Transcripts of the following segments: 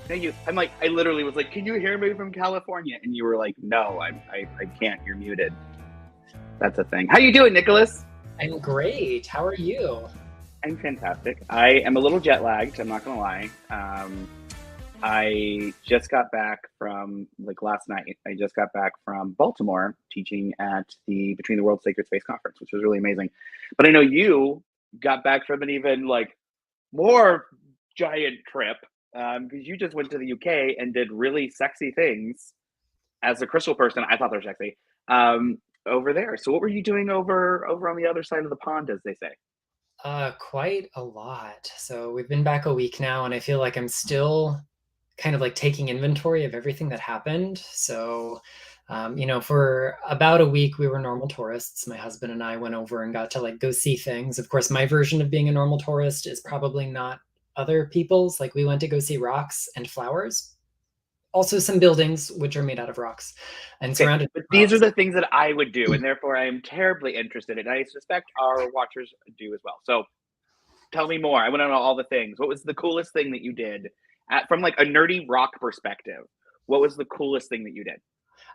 No, I literally was like, can you hear me from California? And you were like, no, I can't. You're muted. That's a thing. How you doing, Nicholas? I'm great. How are you? I'm fantastic. I am a little jet lagged. I'm not gonna lie. I just got back from like last night. I just got back from Baltimore teaching at the Between the World Sacred Space Conference, which was really amazing. But I know you got back from an even like more giant trip because you just went to the UK and did really sexy things. As a crystal person, I thought they were sexy over there. So what were you doing over on the other side of the pond, as they say? Quite a lot. So we've been back a week now, and I feel like I'm still kind of like taking inventory of everything that happened. So, for about a week, we were normal tourists. My husband and I went over and got to like go see things. Of course, my version of being a normal tourist is probably not other people's. Like we went to go see rocks and flowers, also some buildings which are made out of rocks and Okay, surrounded but by these are rocks. the things that I would do, and therefore I am terribly interested in. I suspect our watchers do as well. So tell me more. I want to know all the things. What was the coolest thing that you did from like a nerdy rock perspective? What was the coolest thing that you did?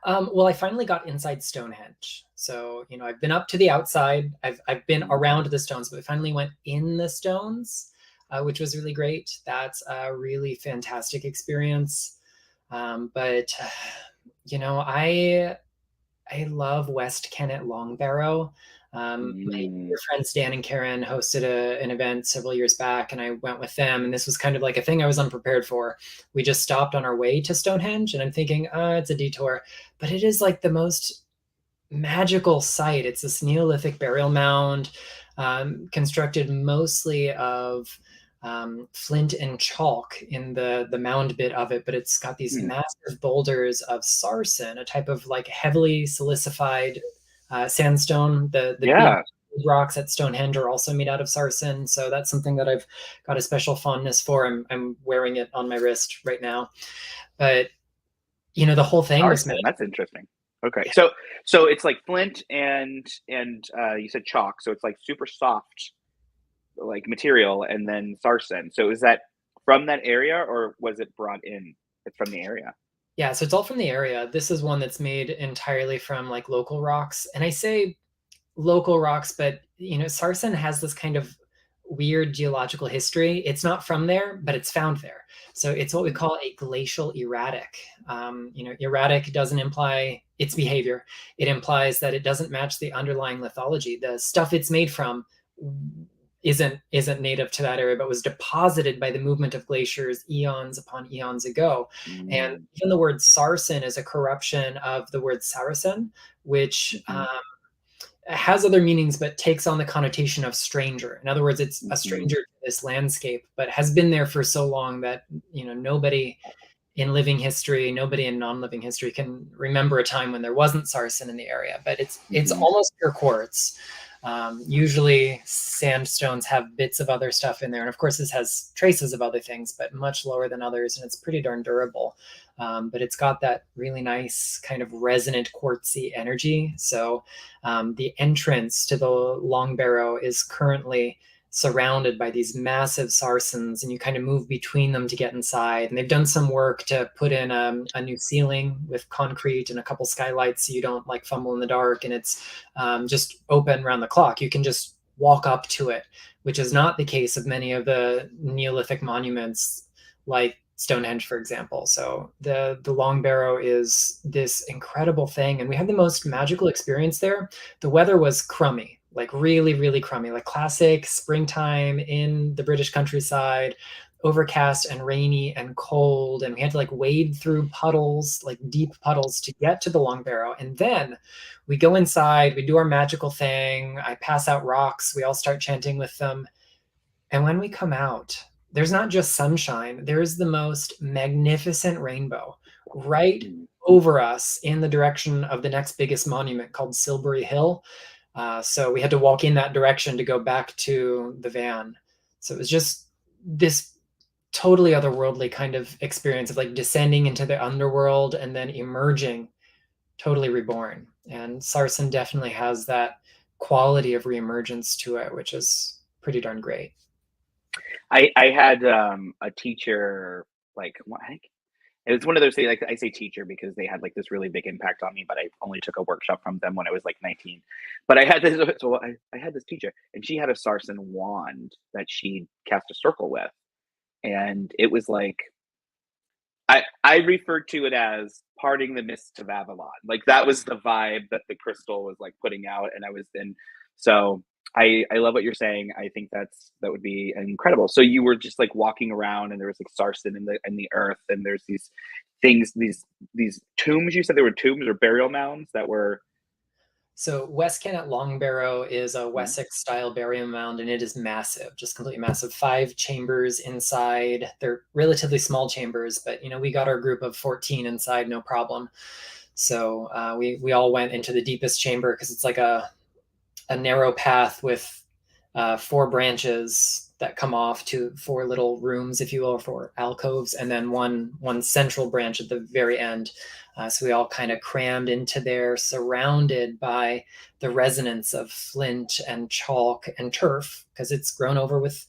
Well, I finally got inside Stonehenge. So, I've been up to the outside. I've been around the stones, but I finally went in the stones, which was really great. That's a really fantastic experience. But I love West Kennet Long Barrow. My dear Mm. friends Dan and Karen hosted an event several years back, and I went with them. And this was kind of like a thing I was unprepared for. We just stopped on our way to Stonehenge, and I'm thinking, it's a detour, but it is like the most magical site. It's this Neolithic burial mound, constructed mostly of flint and chalk in the mound bit of it, but it's got these Hmm. massive boulders of sarsen, a type of like heavily silicified sandstone. The big Yeah. rocks at Stonehenge are also made out of sarsen, so that's something that I've got a special fondness for. I'm wearing it on my wrist right now, but the whole thing was Arson. That's interesting. Okay. So it's like flint and you said chalk, so it's like super soft like material and then sarsen. So is that from that area or was it brought in? It's from the area. Yeah, so it's all from the area. This is one that's made entirely from like local rocks. And I say local rocks, but sarsen has this kind of weird geological history. It's not from there, but it's found there. So it's what we Hmm. call a glacial erratic. Erratic doesn't imply its behavior. It implies that it doesn't match the underlying lithology. The stuff it's made from isn't native to that area, but was deposited by the movement of glaciers eons upon eons ago. And Mm. even the word sarsen is a corruption of the word Saracen, which Hmm. has other meanings, but takes on the connotation of stranger. In other words, it's a Hmm. stranger to this landscape, but has been there for so long that nobody in living history, nobody in non-living history can remember a time when there wasn't sarsen in the area. But it's Hmm. almost pure quartz. Usually, sandstones have bits of other stuff in there, and of course, this has traces of other things, but much lower than others, and it's pretty darn durable. But it's got that really nice kind of resonant quartzy energy. So the entrance to the Long Barrow is currently surrounded by these massive sarsens, and you kind of move between them to get inside. And they've done some work to put in a new ceiling with concrete and a couple skylights so you don't like fumble in the dark. And it's just open around the clock. You can just walk up to it, which is not the case of many of the Neolithic monuments like Stonehenge, for example. So the Long Barrow is this incredible thing, and we had the most magical experience there. The weather was crummy, like really, really crummy, like classic springtime in the British countryside, overcast and rainy and cold. And we had to like wade through puddles, like deep puddles, to get to the Long Barrow. And then we go inside, we do our magical thing. I pass out rocks. We all start chanting with them. And when we come out, there's not just sunshine, there's the most magnificent rainbow right Hmm. over us in the direction of the next biggest monument called Silbury Hill. So we had to walk in that direction to go back to the van. So it was just this totally otherworldly kind of experience of like descending into the underworld and then emerging totally reborn. And Sarsen definitely has that quality of reemergence to it, which is pretty darn great. I had a teacher. like what, it was one of those things, like I say teacher because they had like this really big impact on me, but I only took a workshop from them when I was like 19. But I had this, so I had this teacher, and she had a sarsen wand that she cast a circle with, and it was like I referred to it as parting the mists of Avalon. Like that was the vibe that the crystal was like putting out, and I was in. So I love what you're saying. I think that would be incredible. So you were just like walking around, and there was like sarsen in the earth, and there's these things, these tombs. You said there were tombs or burial mounds that were. So West Kent at Long Barrow is a Mhm. Wessex style burial mound, and it is massive, just completely massive. 5 chambers inside. They're relatively small chambers, but we got our group of 14 inside, no problem. So we all went into the deepest chamber because it's like a narrow path with 4 branches that come off to 4 little rooms, if you will, or 4 alcoves, and then one central branch at the very end. So we all kind of crammed into there, surrounded by the resonance of flint and chalk and turf, because it's grown over with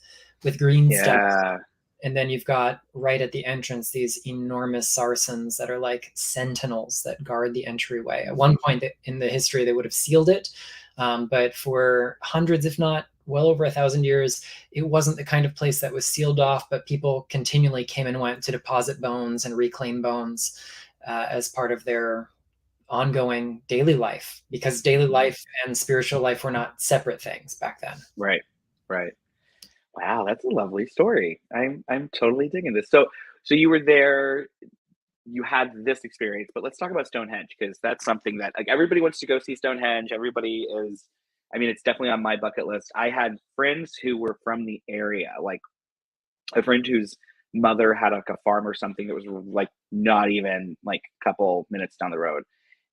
green stuff. Yeah. And then you've got right at the entrance these enormous sarsens that are like sentinels that guard the entryway. At one point in the history, they would have sealed it, but for hundreds, if not well over 1,000 years, it wasn't the kind of place that was sealed off, but people continually came and went to deposit bones and reclaim bones as part of their ongoing daily life, because daily life and spiritual life were not separate things back then. Right. Right. Wow, that's a lovely story. I'm totally digging this. So you were there, you had this experience, but let's talk about Stonehenge because that's something that like everybody wants to go see Stonehenge. Everybody is, I mean, it's definitely on my bucket list. I had friends who were from the area, like a friend whose mother had like a farm or something that was like not even like a couple minutes down the road.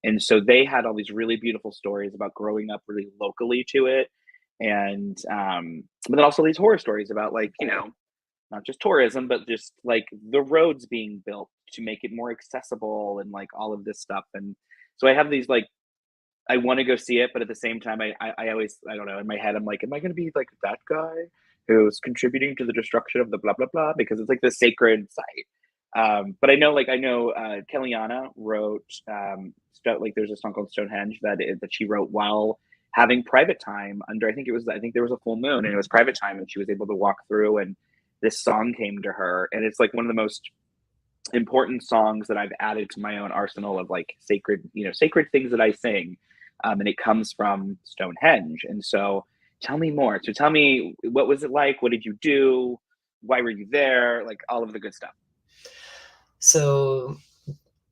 And so they had all these really beautiful stories about growing up really locally to it. And but then also these horror stories about like, not just tourism, but just like the roads being built to make it more accessible and like all of this stuff. And so I have these like I want to go see it, but at the same time, I always I don't know in my head I'm like, am I going to be like that guy who's contributing to the destruction of the blah blah blah because it's like the sacred site. But I know Kellyanna wrote like there's a song called Stonehenge that she wrote while having private time under I think there was a full moon and it was private time and she was able to walk through and this song came to her and it's like one of the most important songs that I've added to my own arsenal of like sacred things that I sing. And it comes from Stonehenge. And so tell me more. So tell me, what was it like? What did you do? Why were you there? Like all of the good stuff. So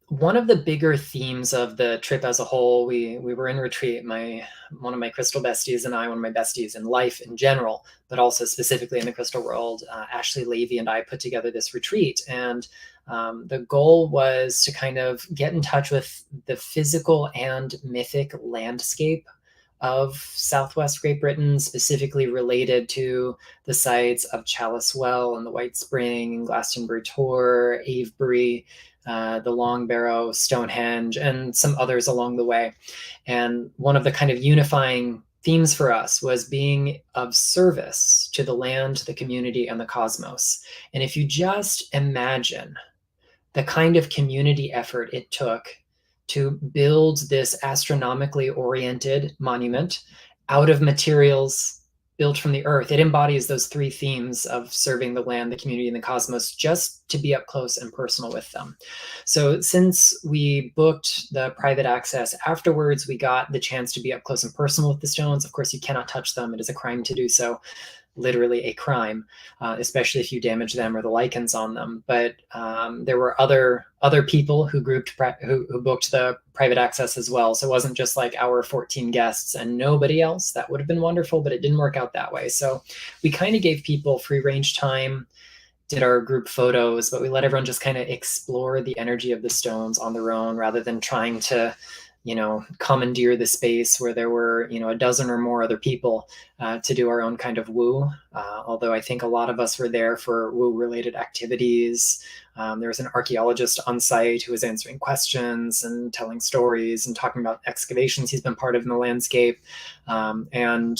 one of the bigger themes of the trip as a whole, we were in retreat. One of my crystal besties and I, one of my besties in life in general, but also specifically in the crystal world, Ashley Levy and I put together this retreat. And the goal was to kind of get in touch with the physical and mythic landscape of Southwest Great Britain, specifically related to the sites of Chalice Well and the White Spring, Glastonbury Tor, Avebury, the Long Barrow, Stonehenge, and some others along the way. And one of the kind of unifying themes for us was being of service to the land, the community, and the cosmos. And if you just imagine the kind of community effort it took to build this astronomically oriented monument out of materials built from the earth, it embodies those 3 themes of serving the land, the community, and the cosmos, just to be up close and personal with them. So since we booked the private access afterwards, we got the chance to be up close and personal with the stones. Of course, you cannot touch them. It is a crime to do so. Literally a crime, especially if you damage them or the lichens on them. But there were other people who who booked the private access as well. So it wasn't just like our 14 guests and nobody else. That would have been wonderful, but it didn't work out that way. So we kind of gave people free range time, did our group photos, but we let everyone just kind of explore the energy of the stones on their own rather than trying to commandeer the space where there were, a dozen or more other people to do our own kind of woo. Although I think a lot of us were there for woo related activities. There was an archaeologist on site who was answering questions and telling stories and talking about excavations he's been part of in the landscape. And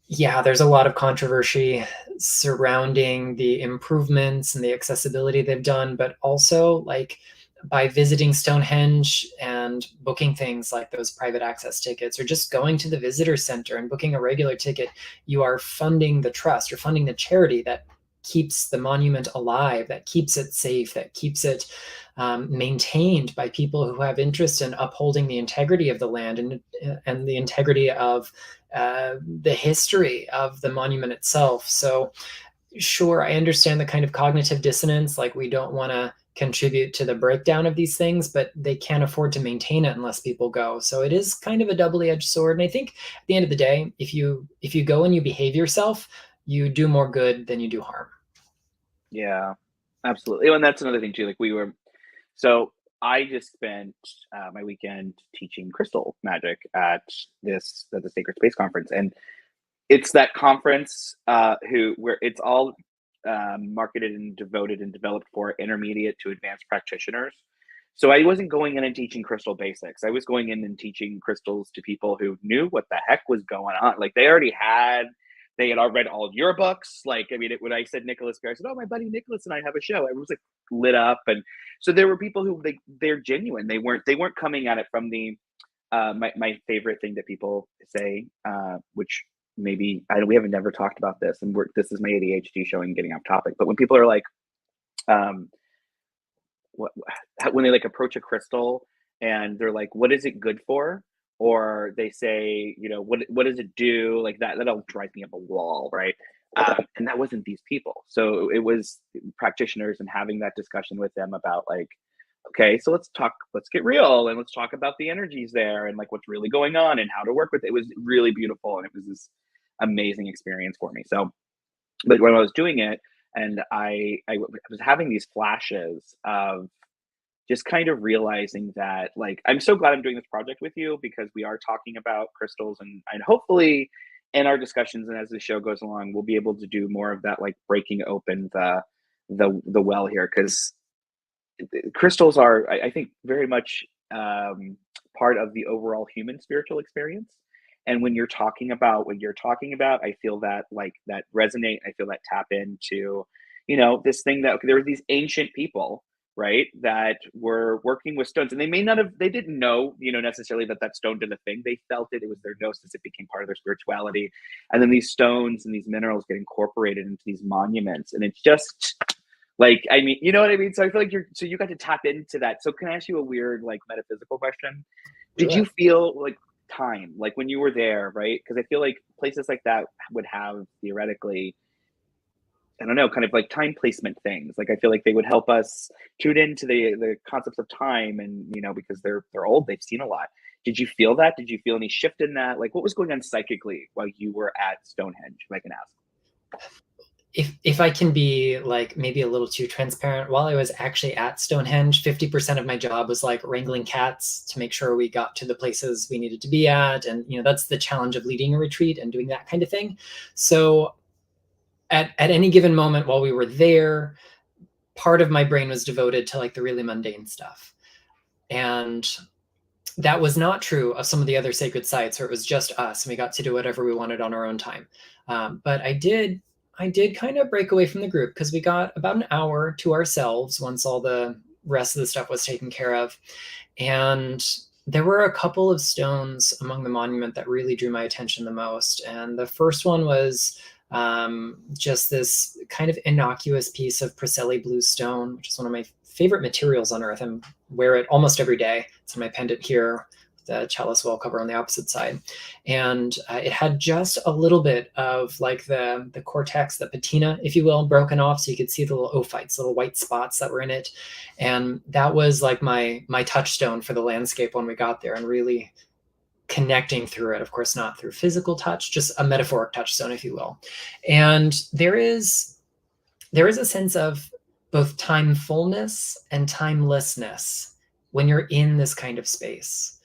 Yeah, there's a lot of controversy surrounding the improvements and the accessibility they've done, but also like by visiting Stonehenge and booking things like those private access tickets, or just going to the visitor center and booking a regular ticket, you are funding the trust, you're funding the charity that keeps the monument alive, that keeps it safe, that keeps it maintained by people who have interest in upholding the integrity of the land and the integrity of the history of the monument itself. So, sure, I understand the kind of cognitive dissonance, like we don't want to contribute to the breakdown of these things, but they can't afford to maintain it unless people go. So it is kind of a double-edged sword. And I think at the end of the day, if you go and you behave yourself, you do more good than you do harm. Yeah, absolutely. And that's another thing too. Like so I just spent my weekend teaching crystal magic at the Sacred Space Conference, and it's that conference where it's all marketed and devoted and developed for intermediate to advanced practitioners. So I wasn't going in and teaching crystal basics. I was going in and teaching crystals to people who knew what the heck was going on. Like they had all read all of your books. Like, I mean, when I said Nicholas Bear, I said, "Oh, my buddy Nicholas and I have a show." I was like lit up, and so there were people who they're genuine. They weren't coming at it from the my favorite thing that people say, which maybe we haven't never talked about this, and this is my ADHD showing getting off topic. But when people are like, um, what when they like approach a crystal and they're like, "What is it good for?" Or they say, "What does it do?" Like that'll drive me up a wall, right? And that wasn't these people. So it was practitioners and having that discussion with them about like, okay, so let's get real and let's talk about the energies there and like what's really going on and how to work with it. It was really beautiful and it was this amazing experience for me. So, but when I was doing it and I was having these flashes of just kind of realizing that like I'm so glad I'm doing this project with you because we are talking about crystals and hopefully in our discussions and as the show goes along we'll be able to do more of that like breaking open the well here because crystals are I think very much part of the overall human spiritual experience and when you're talking about what you're talking about I feel that like that resonate I feel that tap into this thing that okay, there were these ancient people right that were working with stones and they may not have they didn't know necessarily that stone did a thing they felt it was their gnosis it became part of their spirituality and then these stones and these minerals get incorporated into these monuments and it's just like, I mean, you know what I mean? So I feel like you got to tap into that. So can I ask you a weird, like, metaphysical question? Do Did you it. feel like time, like when you were there, right? Because I feel like places like that would have theoretically, I don't know, kind of like time placement things. Like I feel like they would help us tune into the concepts of time and, because they're old, they've seen a lot. Did you feel that? Did you feel any shift in that? Like what was going on psychically while you were at Stonehenge, if I can ask? If I can be like maybe a little too transparent, while I was actually at Stonehenge, 50% of my job was like wrangling cats to make sure we got to the places we needed to be at. And that's the challenge of leading a retreat and doing that kind of thing. So at any given moment while we were there, part of my brain was devoted to like the really mundane stuff. And that was not true of some of the other sacred sites where it was just us and we got to do whatever we wanted on our own time. But I did kind of break away from the group because we got about an hour to ourselves once all the rest of the stuff was taken care of. And there were a couple of stones among the monument that really drew my attention the most. And the first one was just this kind of innocuous piece of Preseli Bluestone, which is one of my favorite materials on earth. I wear it almost every day. It's on my pendant here, the chalice well cover on the opposite side. And it had just a little bit of like the cortex, the patina, if you will, broken off. So you could see the little ophites, little white spots that were in it. And that was like my touchstone for the landscape when we got there and really connecting through it. Of course, not through physical touch, just a metaphoric touchstone, if you will. And there is a sense of both timefulness and timelessness when you're in this kind of space.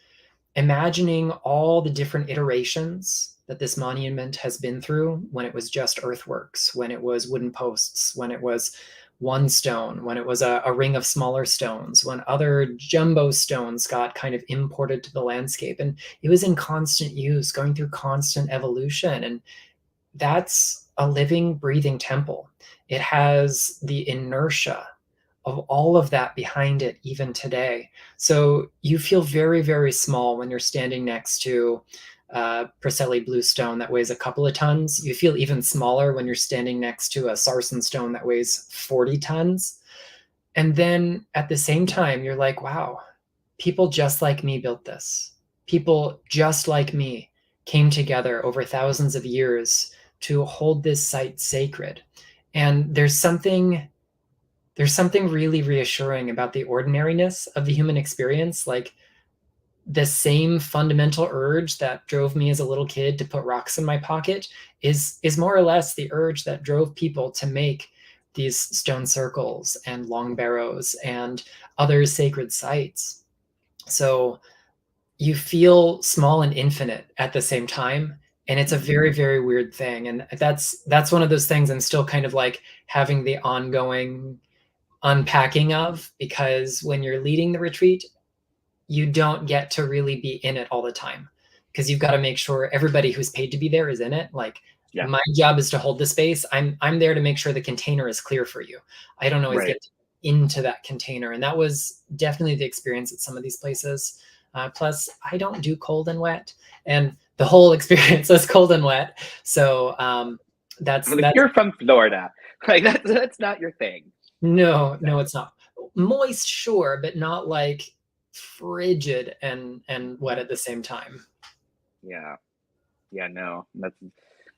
Imagining all the different iterations that this monument has been through when it was just earthworks, when it was wooden posts, when it was one stone, when it was a ring of smaller stones, when other jumbo stones got kind of imported to the landscape. And it was in constant use, going through constant evolution. And that's a living, breathing temple. It has the inertia of all of that behind it even today. So you feel very, very small when you're standing next to Preseli Bluestone that weighs a couple of tons. You feel even smaller when you're standing next to a Sarsen stone that weighs 40 tons. And then at the same time, you're like, wow, people just like me built this. People just like me came together over thousands of years to hold this site sacred. And there's something really reassuring about the ordinariness of the human experience. Like the same fundamental urge that drove me as a little kid to put rocks in my pocket is more or less the urge that drove people to make these stone circles and long barrows and other sacred sites. So you feel small and infinite at the same time, and it's a very, very weird thing. And that's one of those things I'm still kind of like having the ongoing unpacking of, because when you're leading the retreat, you don't get to really be in it all the time, because you've got to make sure everybody who's paid to be there is in it. Like Yeah. my job is to hold the space. I'm there to make sure the container is clear for you. I don't always Right. get into that container, and that was definitely the experience at some of these places. Plus, I don't do cold and wet, and the whole experience is cold and wet. So that's Like, you're from Florida. Like that's not your thing. no, it's not. Moist, sure, but not like frigid and wet at the same time. Yeah. Yeah, no.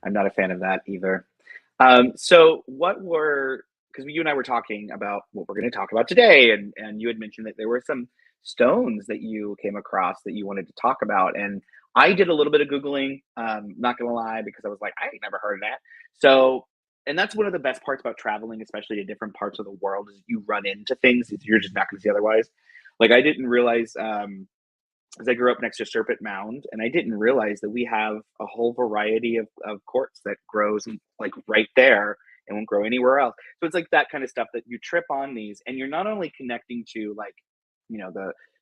I'm not a fan of that either. So what were, because you and I were talking about what we're going to talk about today, and you had mentioned that there were some stones that you came across that you wanted to talk about, and I did a little bit of googling. Not gonna lie, because I was like, I ain't never heard of that. So, and that's one of the best parts about traveling, especially to different parts of the world, is you run into things that you're just not going to see otherwise. Like I didn't realize. Because I grew up next to Serpent Mound, and I didn't realize that we have a whole variety of quartz that grows like right there and won't grow anywhere else. So it's like that kind of stuff that you trip on these, and you're not only connecting to like,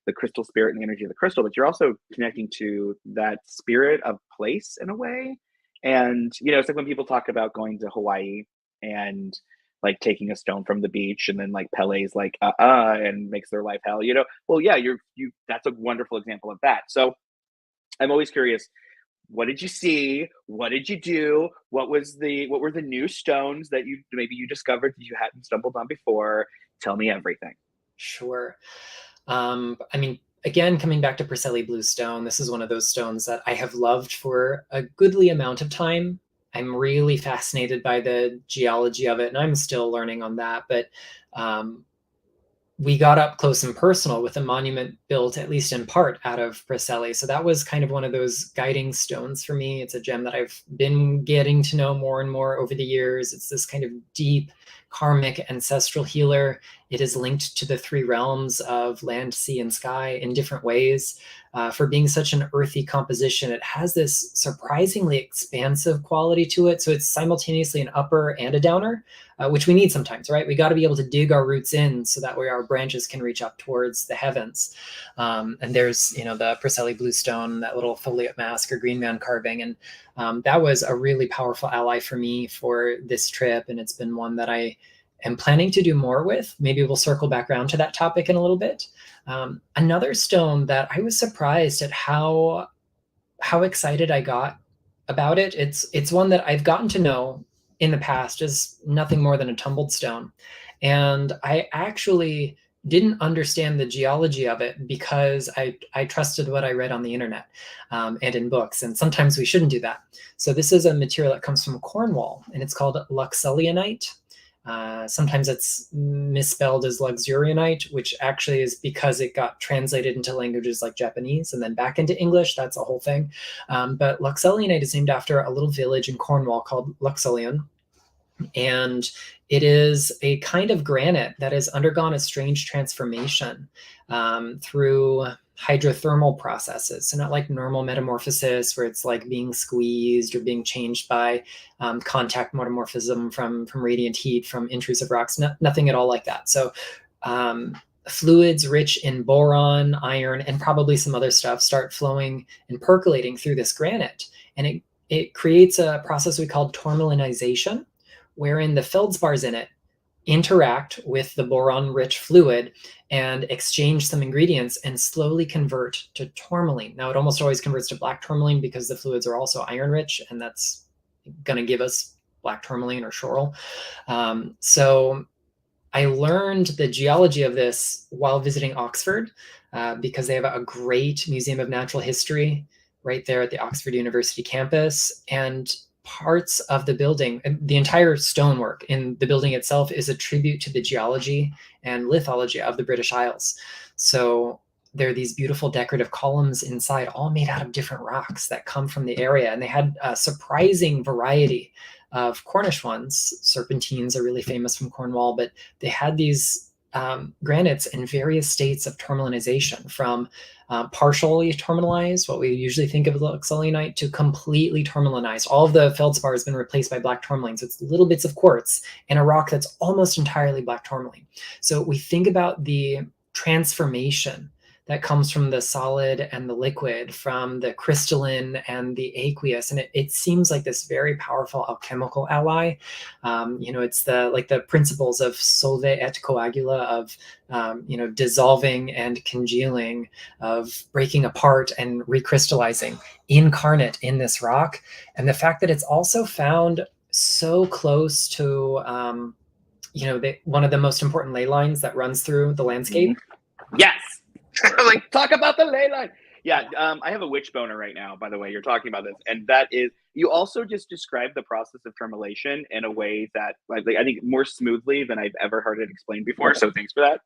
the crystal spirit and the energy of the crystal, but you're also connecting to that spirit of place in a way. And it's like when people talk about going to Hawaii and like taking a stone from the beach, and then like Pele's like and makes their life hell. Well, yeah, you that's a wonderful example of that. So I'm always curious, what did you see? What did you do? What were the new stones that you discovered that you hadn't stumbled on before? Tell me everything. Sure. I mean, again, coming back to Preseli Bluestone, this is one of those stones that I have loved for a goodly amount of time. I'm really fascinated by the geology of it, and I'm still learning on that. But um, we got up close and personal with a monument built, at least in part, out of Preseli. So that was kind of one of those guiding stones for me. It's a gem that I've been getting to know more and more over the years. It's this kind of deep, karmic, ancestral healer. It is linked to the three realms of land, sea, and sky in different ways. For being such an earthy composition, it has this surprisingly expansive quality to it. So it's simultaneously an upper and a downer, which we need sometimes, right? We got to be able to dig our roots in so that way our branches can reach up towards the heavens. And there's, the Preseli Bluestone, that little foliate mask or green man carving. And that was a really powerful ally for me for this trip. And it's been one that I am planning to do more with. Maybe we'll circle back around to that topic in a little bit. Another stone that I was surprised at how excited I got about it. It's one that I've gotten to know in the past as nothing more than a tumbled stone. And I actually didn't understand the geology of it because I trusted what I read on the internet and in books. And sometimes we shouldn't do that. So this is a material that comes from Cornwall, and it's called luxellianite. Sometimes it's misspelled as luxurianite, which actually is because it got translated into languages like Japanese and then back into English. That's a whole thing. But luxellianite is named after a little village in Cornwall called Luxellian. And it is a kind of granite that has undergone a strange transformation through hydrothermal processes. So not like normal metamorphosis where it's like being squeezed or being changed by contact metamorphism from radiant heat, from intrusive rocks, nothing at all like that. So fluids rich in boron, iron, and probably some other stuff start flowing and percolating through this granite. And it creates a process we call tourmalinization, wherein the feldspars in it interact with the boron-rich fluid and exchange some ingredients and slowly convert to tourmaline. Now, it almost always converts to black tourmaline because the fluids are also iron-rich, and that's going to give us black tourmaline or schorl. So I learned the geology of this while visiting Oxford, because they have a great Museum of Natural History right there at the Oxford University campus. And parts of the building, the entire stonework in the building itself, is a tribute to the geology and lithology of the British Isles. So there are these beautiful decorative columns inside, all made out of different rocks that come from the area. And they had a surprising variety of Cornish ones. Serpentines are really famous from Cornwall, but they had these granites in various states of tourmalinization, from partially tourmalinized, what we usually think of as luxulionite, to completely tourmalinized. All of the feldspar has been replaced by black tourmaline. So it's little bits of quartz in a rock that's almost entirely black tourmaline. So we think about the transformation that comes from the solid and the liquid, from the crystalline and the aqueous. And it seems like this very powerful alchemical ally. It's the principles of solve et coagula, of dissolving and congealing, of breaking apart and recrystallizing, incarnate in this rock. And the fact that it's also found so close to one of the most important ley lines that runs through the landscape. Mm-hmm. Yes. Like, talk about the ley line. Yeah, I have a witch boner right now, by the way. You're talking about this. And that is, you also just described the process of tourmalination in a way that, like, I think more smoothly than I've ever heard it explained before. So thanks for that,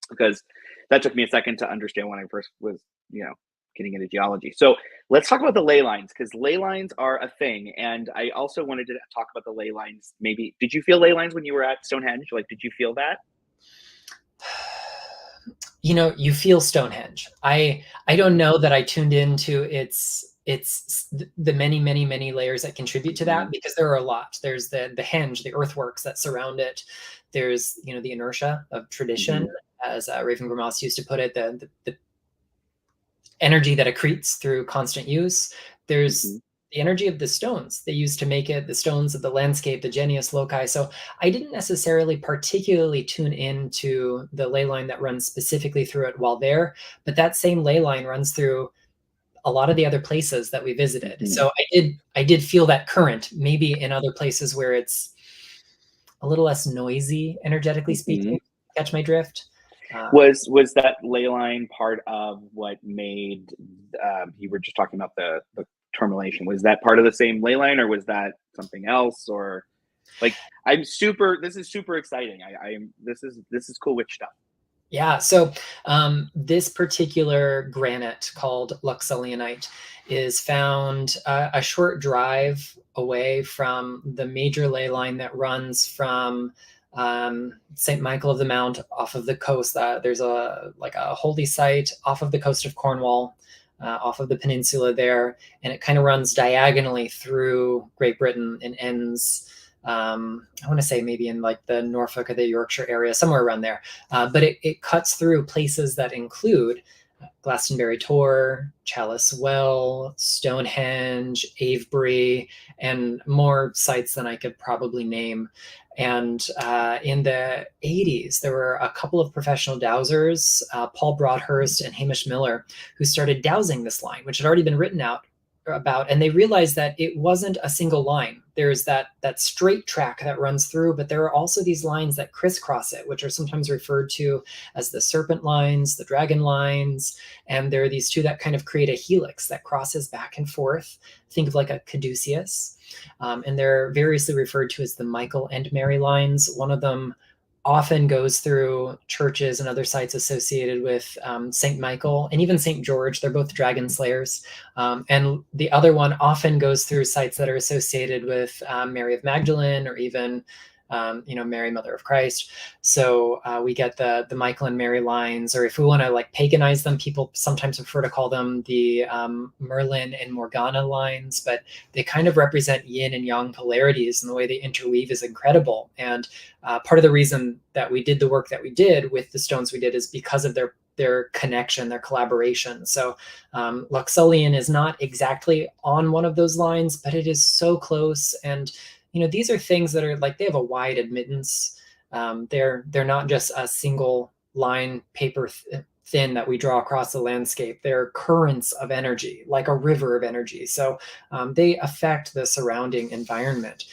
because that took me a second to understand when I first was, getting into geology. So let's talk about the ley lines, because ley lines are a thing. And I also wanted to talk about the ley lines. Maybe, did you feel ley lines when you were at Stonehenge? Like, did you feel that? You feel Stonehenge. I don't know that I tuned into its the many, many, many layers that contribute to that, because there are a lot. There's the henge, the earthworks that surround it. There's, the inertia of tradition, as Raven Grimace used to put it, the energy that accretes through constant use. There's the energy of the stones they used to make it, the stones of the landscape, the genius loci. So I didn't necessarily particularly tune into the ley line that runs specifically through it while there, but that same ley line runs through a lot of the other places that we visited. So I did feel that current, maybe in other places where it's a little less noisy, energetically speaking. Catch my drift? Was that ley line part of what made, you were just talking about the tourmalination, was that part of the same ley line, or was that something else? Or, like, this is super exciting. This is cool witch stuff. Yeah. So this particular granite, called luxulionite, is found a short drive away from the major ley line that runs from St. Michael of the Mount off of the coast. There's a holy site off of the coast of Cornwall, off of the peninsula there, and it kind of runs diagonally through Great Britain and ends, I want to say maybe in like the Norfolk or the Yorkshire area, somewhere around there. But it cuts through places that include Glastonbury Tor, Chalice Well, Stonehenge, Avebury, and more sites than I could probably name. And in the 80s, there were a couple of professional dowsers, Paul Broadhurst and Hamish Miller, who started dowsing this line, which had already been written out about. And they realized that it wasn't a single line. There's that straight track that runs through, but there are also these lines that crisscross it, which are sometimes referred to as the serpent lines, the dragon lines. And there are these two that kind of create a helix that crosses back and forth. Think of like a caduceus. And they're variously referred to as the Michael and Mary lines. One of them often goes through churches and other sites associated with St. Michael and even St. George. They're both dragon slayers. And the other one often goes through sites that are associated with Mary of Magdalene, or even Mary, Mother of Christ. So we get the Michael and Mary lines, or if we want to like paganize them, people sometimes prefer to call them the Merlin and Morgana lines, but they kind of represent yin and yang polarities, and the way they interweave is incredible. And part of the reason that we did the work that we did with the stones we did is because of their their connection, their collaboration. So Luxullian is not exactly on one of those lines, but it is so close. And these are things that are like, they have a wide admittance. They're not just a single line paper thin that we draw across the landscape. They're currents of energy, like a river of energy. So they affect the surrounding environment.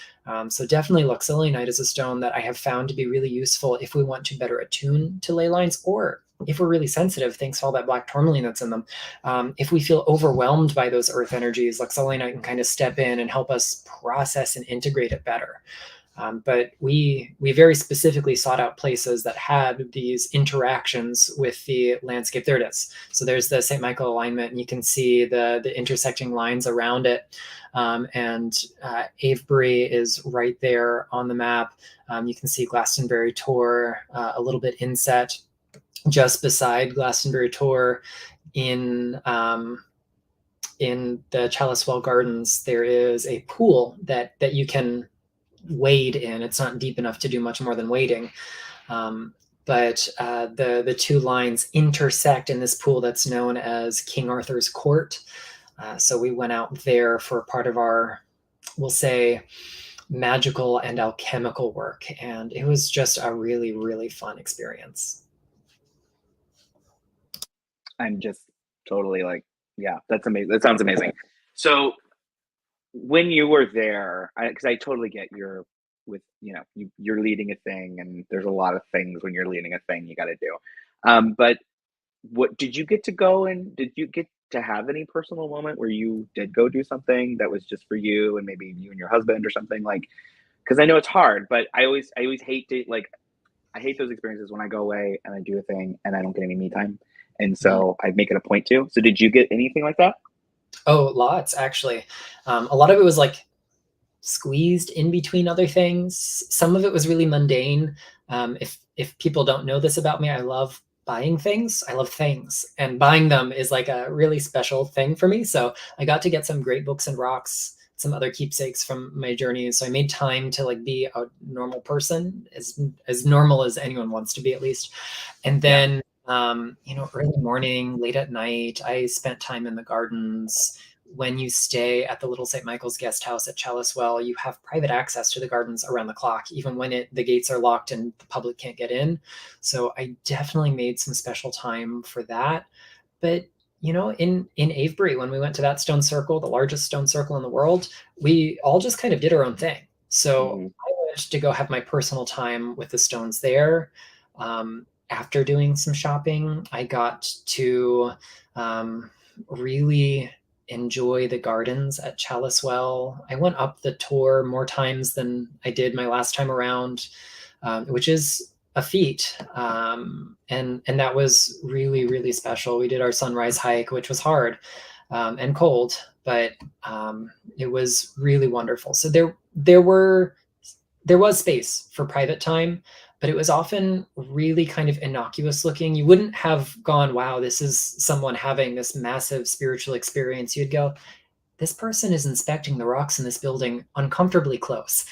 So definitely Luxullianite is a stone that I have found to be really useful if we want to better attune to ley lines, or if we're really sensitive, thanks to all that black tourmaline that's in them. If we feel overwhelmed by those earth energies, Luxullianite can kind of step in and help us process and integrate it better. But we very specifically sought out places that had these interactions with the landscape. There it is. So there's the St. Michael alignment, and you can see the intersecting lines around it. And Avebury is right there on the map. You can see Glastonbury Tor a little bit inset. Just beside Glastonbury Tor in the Chalice-Well Gardens, there is a pool that you can wade in. It's not deep enough to do much more than wading. But the two lines intersect in this pool that's known as King Arthur's Court. So we went out there for part of our, we'll say, magical and alchemical work. And it was just a really, really fun experience. I'm just totally like, yeah, that's amazing. That sounds amazing. So when you were there, because I totally get you're leading a thing, and there's a lot of things when you're leading a thing you got to do. But what did you get to go, and did you get to have any personal moment where you did go do something that was just for you and maybe you and your husband or something, like, because I know it's hard, but I always hate to, like, I hate those experiences when I go away and I do a thing and I don't get any me time. And so I make it a point to. So did you get anything like that? Oh, lots, actually. A lot of it was like squeezed in between other things. Some of it was really mundane. If people don't know this about me, I love buying things. I love things, and buying them is like a really special thing for me. So I got to get some great books and rocks, some other keepsakes from my journeys. So I made time to like be a normal person, as normal as anyone wants to be, at least. And then early morning, late at night, I spent time in the gardens. When you stay at the Little St. Michael's Guest House at Chalice-Well, you have private access to the gardens around the clock, even when the gates are locked and the public can't get in. So I definitely made some special time for that. But in Avebury, when we went to that stone circle, the largest stone circle in the world, we all just kind of did our own thing. So I went to go have my personal time with the stones there. After doing some shopping, I got to really enjoy the gardens at Chalice-Well. I went up the tour more times than I did my last time around, which is a feat. And that was really, really special. We did our sunrise hike, which was hard and cold, but it was really wonderful. So there was space for private time, but it was often really kind of innocuous looking. You wouldn't have gone, wow, this is someone having this massive spiritual experience. You'd go, this person is inspecting the rocks in this building uncomfortably close.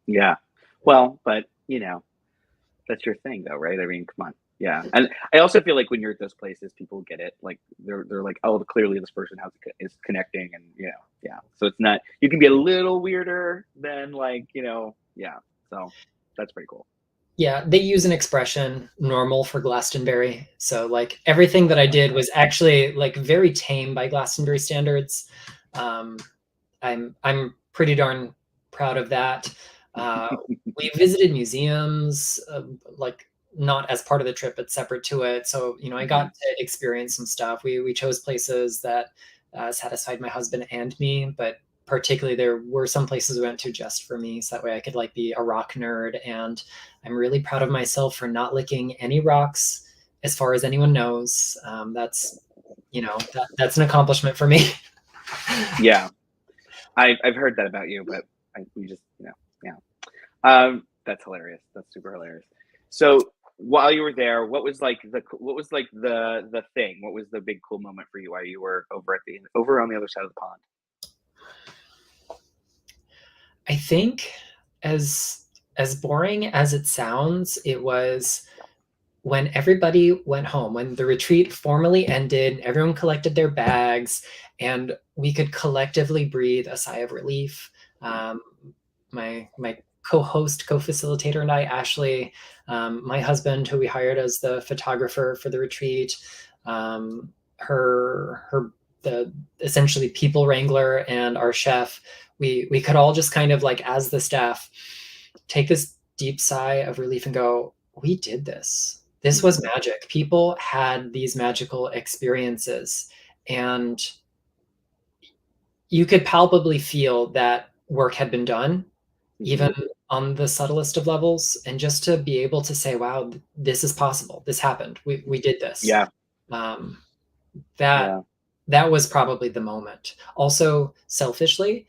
Yeah. Well, but that's your thing though, right? I mean, come on. Yeah. And I also feel like when you're at those places, people get it. Like they're like, oh, clearly this person is connecting, and yeah. So it's not, you can be a little weirder than like, yeah. So that's pretty cool. Yeah, they use an expression, normal, for Glastonbury. So like everything that I did was actually like very tame by Glastonbury standards. I'm pretty darn proud of that. We visited museums, like not as part of the trip, but separate to it. So I got to experience some stuff. We chose places that satisfied my husband and me, but particularly there were some places we went to just for me, so that way I could like be a rock nerd. And I'm really proud of myself for not licking any rocks, as far as anyone knows. That's that's an accomplishment for me. Yeah, I've heard that about you, but we just yeah. That's hilarious. That's super hilarious. So while you were there, what was like the thing? What was the big cool moment for you while you were over on the other side of the pond? I think, as boring as it sounds, it was when everybody went home, when the retreat formally ended, everyone collected their bags, and we could collectively breathe a sigh of relief. Um, my co-host, co-facilitator, and I, Ashley, my husband, who we hired as the photographer for the retreat, her the essentially people wrangler, and our chef, we could all just kind of like, as the staff, take this deep sigh of relief and go, we did this. This was magic. People had these magical experiences, and you could palpably feel that work had been done, even on the subtlest of levels. And just to be able to say, wow, this is possible. This happened. We did this. Yeah. Um, that Yeah. that was probably the moment. Also, selfishly,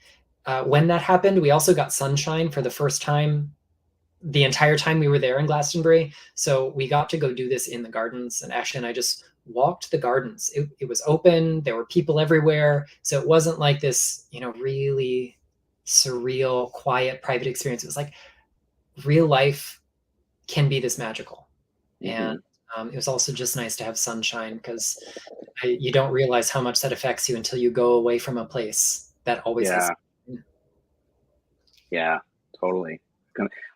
when that happened, we also got sunshine for the first time the entire time we were there in Glastonbury. So we got to go do this in the gardens, and Ashley and I just walked the gardens. It was open. There were people everywhere. So it wasn't like this, really surreal, quiet, private experience. It was like real life can be this magical. And it was also just nice to have sunshine, because you don't realize how much that affects you until you go away from a place that always has. Yeah. Yeah, totally.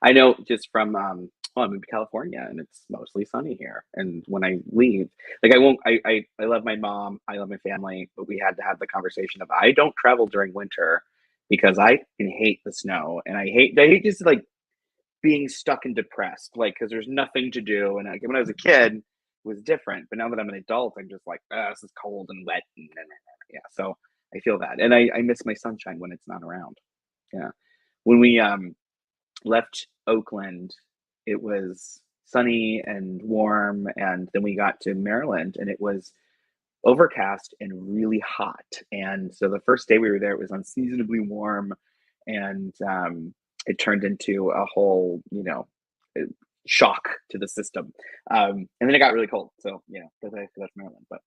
I know just from well, I moved to California and it's mostly sunny here. And when I leave, like I won't I love my mom, I love my family, but we had to have the conversation of I don't travel during winter because I can hate the snow and I hate just like being stuck and depressed, like because there's nothing to do. And when I was a kid, it was different, but now that I'm an adult, I'm just like, this is cold and wet, and yeah. So I feel that, and I miss my sunshine when it's not around. Yeah, when we left Oakland, it was sunny and warm, and then we got to Maryland, and it was overcast and really hot. And so the first day we were there, it was unseasonably warm, and it turned into a whole, shock to the system. And then it got really cold. So because I left Maryland, but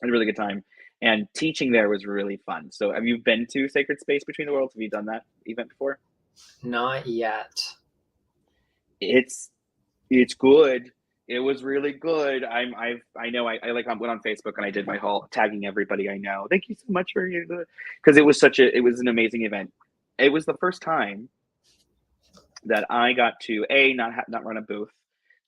I had a really good time. And teaching there was really fun. So have you been to Sacred Space Between the Worlds? Have you done that event before? Not yet. It's it's good. It was really good. I know I like went on Facebook and I did my whole tagging everybody I know. Thank you so much for you, because it was an amazing event. It was the first time that I got to not run a booth,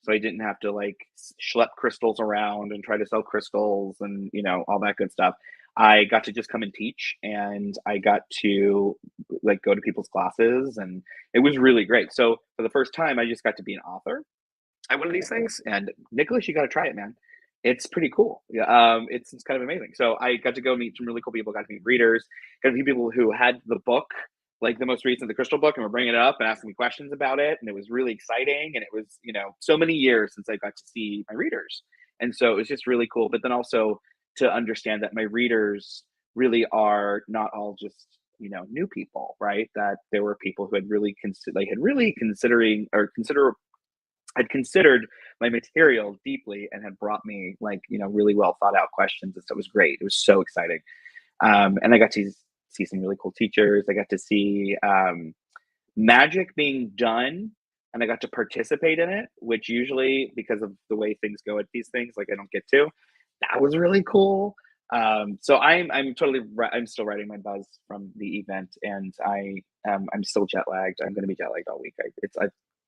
so I didn't have to like schlep crystals around and try to sell crystals and all that good stuff. I got to just come and teach, and I got to like go to people's classes, and it was really great. So for the first time, I just got to be an author at one of these things. And Nicholas, you got to try it, man. It's pretty cool. Yeah, it's kind of amazing. So I got to go meet some really cool people. Got to meet readers. Got to meet people who had the book, like the most recent, the Crystal book, and were bringing it up and asking me questions about it. And it was really exciting. And it was, so many years since I got to see my readers, and so it was just really cool. But then also to understand that my readers really are not all just new people, right? That there were people who had really had considered my material deeply and had brought me like really well thought out questions, and so it was great. It was so exciting. And I got to see some really cool teachers. I got to see magic being done, and I got to participate in it, which usually, because of the way things go at these things, like I don't get to. That was really cool. So I'm still riding my buzz from the event, and I'm still jet lagged. I'm going to be jet lagged all week.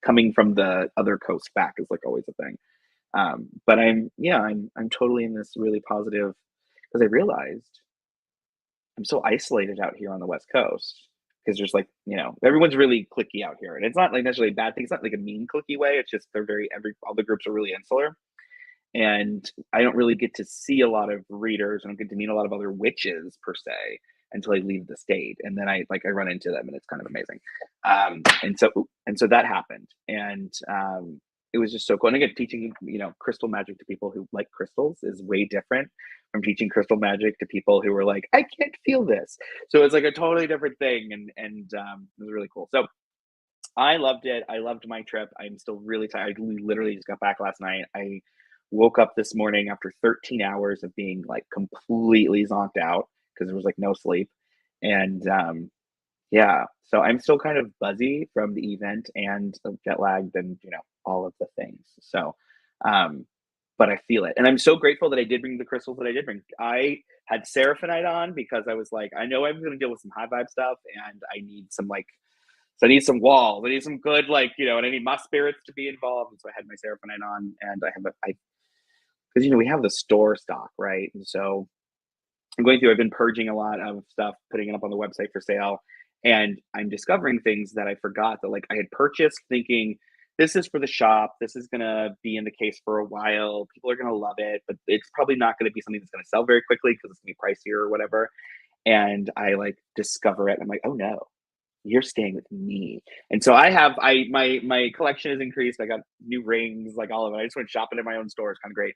Coming from the other coast back is like always a thing. But I'm totally in this really positive, because I realized I'm so isolated out here on the West Coast, because there's like, everyone's really clicky out here. And it's not like necessarily a bad thing. It's not like a mean clicky way. It's just all the groups are really insular. And I don't really get to see a lot of readers. I don't get to meet a lot of other witches per se until I leave the state. And then I run into them, and it's kind of amazing. And so that happened. And it was just so cool. And again, teaching, crystal magic to people who like crystals is way different from teaching crystal magic to people who were like, I can't feel this. So it's like a totally different thing. And it was really cool. So I loved it. I loved my trip. I'm still really tired. I literally just got back last night. I woke up this morning after 13 hours of being like completely zonked out because there was like no sleep. And yeah, so I'm still kind of buzzy from the event and jet lagged and all of the things. So But I feel it. And I'm so grateful that I did bring the crystals that I did bring. I had seraphonite on because I was like, I know I'm going to deal with some high vibe stuff, and I need some like, so I need some walls. I need some good, like, you know, and I need my spirits to be involved. And so I had my seraphonite on, and because, you know, we have the store stock, right? And so I'm going through, I've been purging a lot of stuff, putting it up on the website for sale. And I'm discovering things that I forgot that like I had purchased thinking this is for the shop. This is going to be in the case for a while. People are going to love it, but it's probably not going to be something that's going to sell very quickly because it's going to be pricier or whatever. And I like discover it. I'm like, oh no, you're staying with me. And so my collection has increased. I got new rings, like all of it. I just went shopping in my own store. It's kind of great.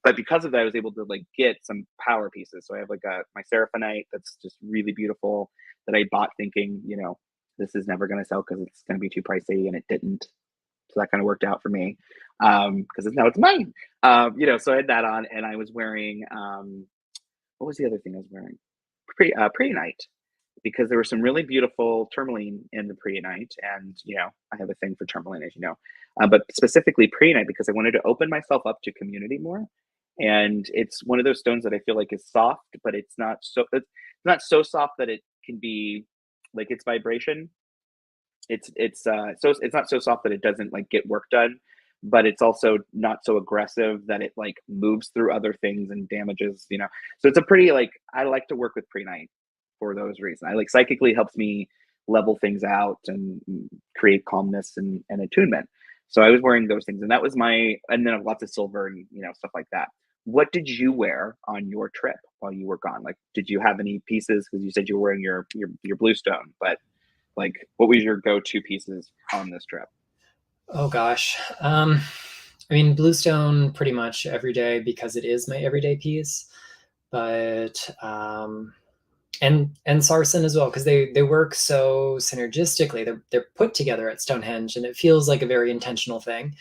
But because of that, I was able to like get some power pieces. So I have like my seraphonite that's just really beautiful that I bought thinking, you know, this is never going to sell because it's going to be too pricey, and it didn't. So that kind of worked out for me because now it's mine. You know, so I had that on, and I was wearing what was the other thing I was wearing? Pre-night, because there was some really beautiful tourmaline in the pre-night, and you know, I have a thing for tourmaline, as you know, but specifically pre-night because I wanted to open myself up to community more. And it's one of those stones that I feel like is soft, but it's not so soft that it can be like its vibration. It's not so soft that it doesn't like get work done, but it's also not so aggressive that it like moves through other things and damages, you know. So it's a pretty like, I like to work with pre-night for those reasons. I like psychically helps me level things out and create calmness and attunement. So I was wearing those things, and that was and then lots of silver and, you know, stuff like that. What did you wear on your trip while you were gone? Like, did you have any pieces? Because you said you were wearing your Bluestone, but like, what was your go-to pieces on this trip? Oh gosh. I mean, Bluestone pretty much every day because it is my everyday piece, but and Sarsen as well because they work so synergistically. They're put together at Stonehenge, and it feels like a very intentional thing.